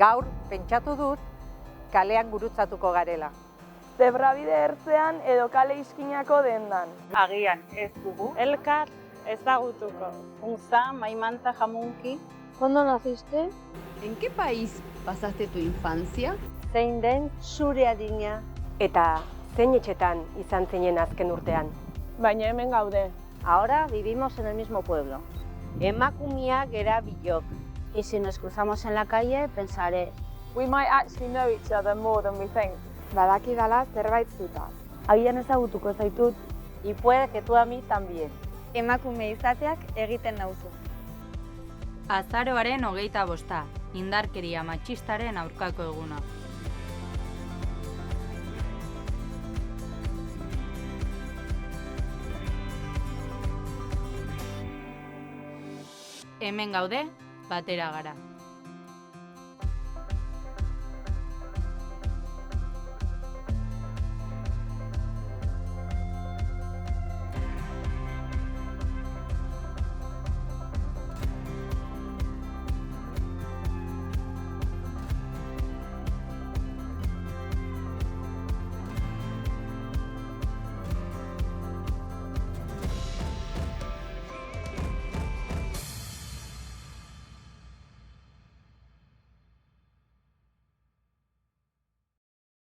Gaur, pentsatu dut, kalean gurutzatuko garela. Zebrabide ertzean edo kale iskinako dendan. Agian ez dugu. Elkar ezagutuko. Unza, maimanta, jamunki. ¿Cuándo naciste? ¿En qué país pasaste tu infancia? Zein den zure adina? Eta zein etxetan izan zinen azken urtean? Baina hemen gaude. Ahora vivimos en el mismo pueblo. Emakumia gera bilok. Y si nos cruzamos en la calle, pensaré, We might actually know each other more than we think. Badakidala zerbait zutaz. agian ezagutuko zaitut. Y puede que tú a mí también. Emakume izateak egiten nauzu. Azaroaren 25, indarkeria matxistaren aurkako eguna. Hemen gaude, batera gara.